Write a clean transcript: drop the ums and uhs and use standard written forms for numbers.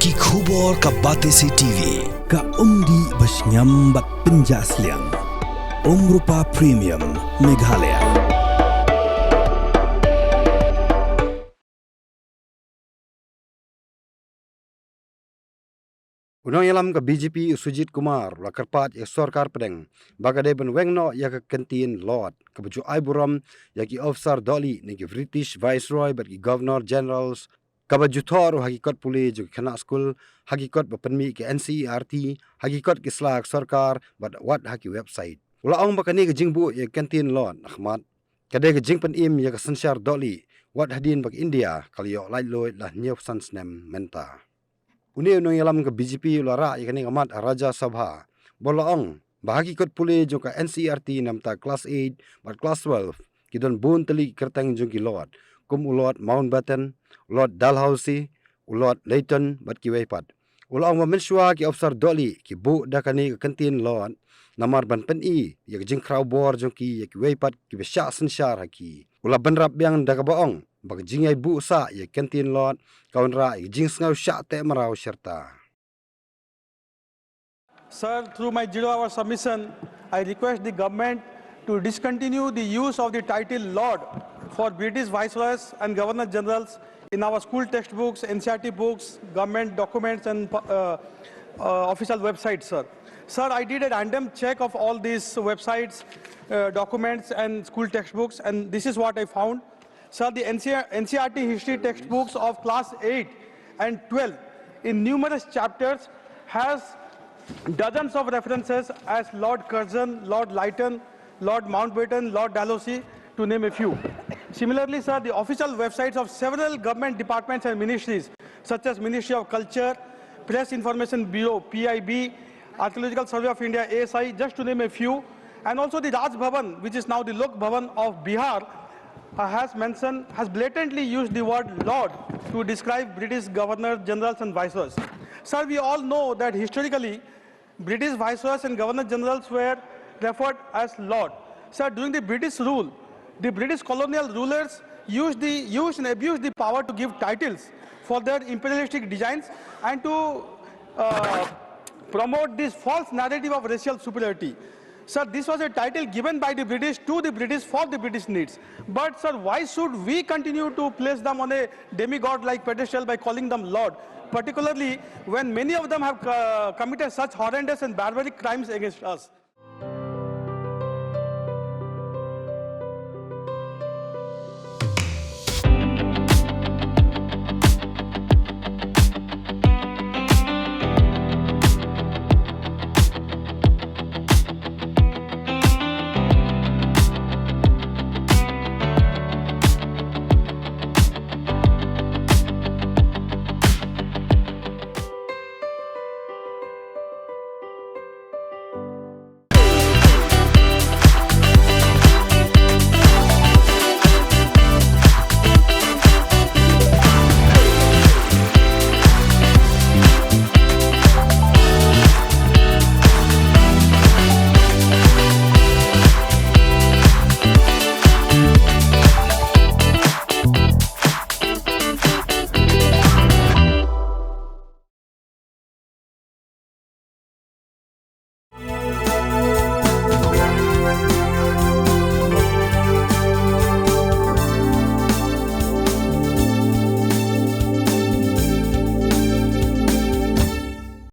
Ki khubor ka Batesi TV ka umdi basnyam bat penjasliang Rupa Premium Meghalaya. Unang yalam ka BJP Sujit Kumar la karpat ya sarkar pedeng bagade ben Weng no ya ka Kyntien Lord ka baju Aiburam ya ki Ophisar Dohlieh ni ki British Viceroy ber ki Governor Generals ka baju thor hakikat Pule jo khana school hakikat bapenmi ki NCERT hakikat ki slag sarkar bat wat haki website ula ong bakani ka jingbu ya Kyntien Lord Ahmad kade ka jingpan im ya ka Sanshar Dohlieh wat hadin bak India kalio lai loy la nyop sansnem menta Uni unang yalam ke BJP ulara ikani amat Raja Sabha. Bolaong bahagi kot Pule jo ka NCERT namta class 8 but class 12 kidon bun teli kertang jong ki Lord. Kum ulot Mountbatten, ulot Dalhousie, ulot Leighton bat ki weipat. Ulaong mamensua ki Ophisar Dohlieh ki bu dakani ke Kyntien Lord namar ban pen I ya jing kraw bor jong ki ya ki weipat ki besya sensyar haki. Ula benrap yang dakabaong bag jingai bu sa ya Kyntien Lord kawan ra jing ngau syak te marau serta. Sir, through my 0-hour submission, I request the government to discontinue the use of the title Lord for British Viceroys and Governor Generals in our school textbooks, NCERT books, government documents and official websites, sir. Sir, I did a random check of all these websites, documents and school textbooks, and this is what I found. Sir, the NCERT history textbooks of class 8 and 12 in numerous chapters has dozens of references as Lord Curzon, Lord Leighton, Lord Mountbatten, Lord Dalhousie, to name a few. Similarly, sir, the official websites of several government departments and ministries, such as Ministry of Culture, Press Information Bureau, PIB, Archaeological Survey of India, ASI, just to name a few, and also the Raj Bhavan, which is now the Lok Bhavan of Bihar, has blatantly used the word Lord to describe British governors, generals and viceroys. Sir, we all know that historically, British viceroys and governor generals were referred as Lord. Sir, during the British rule, the British colonial rulers used and abused the power to give titles for their imperialistic designs and to promote this false narrative of racial superiority. Sir, this was a title given by the British to the British for the British needs. But, sir, why should we continue to place them on a demigod-like pedestal by calling them Lord? Particularly when many of them have committed such horrendous and barbaric crimes against us.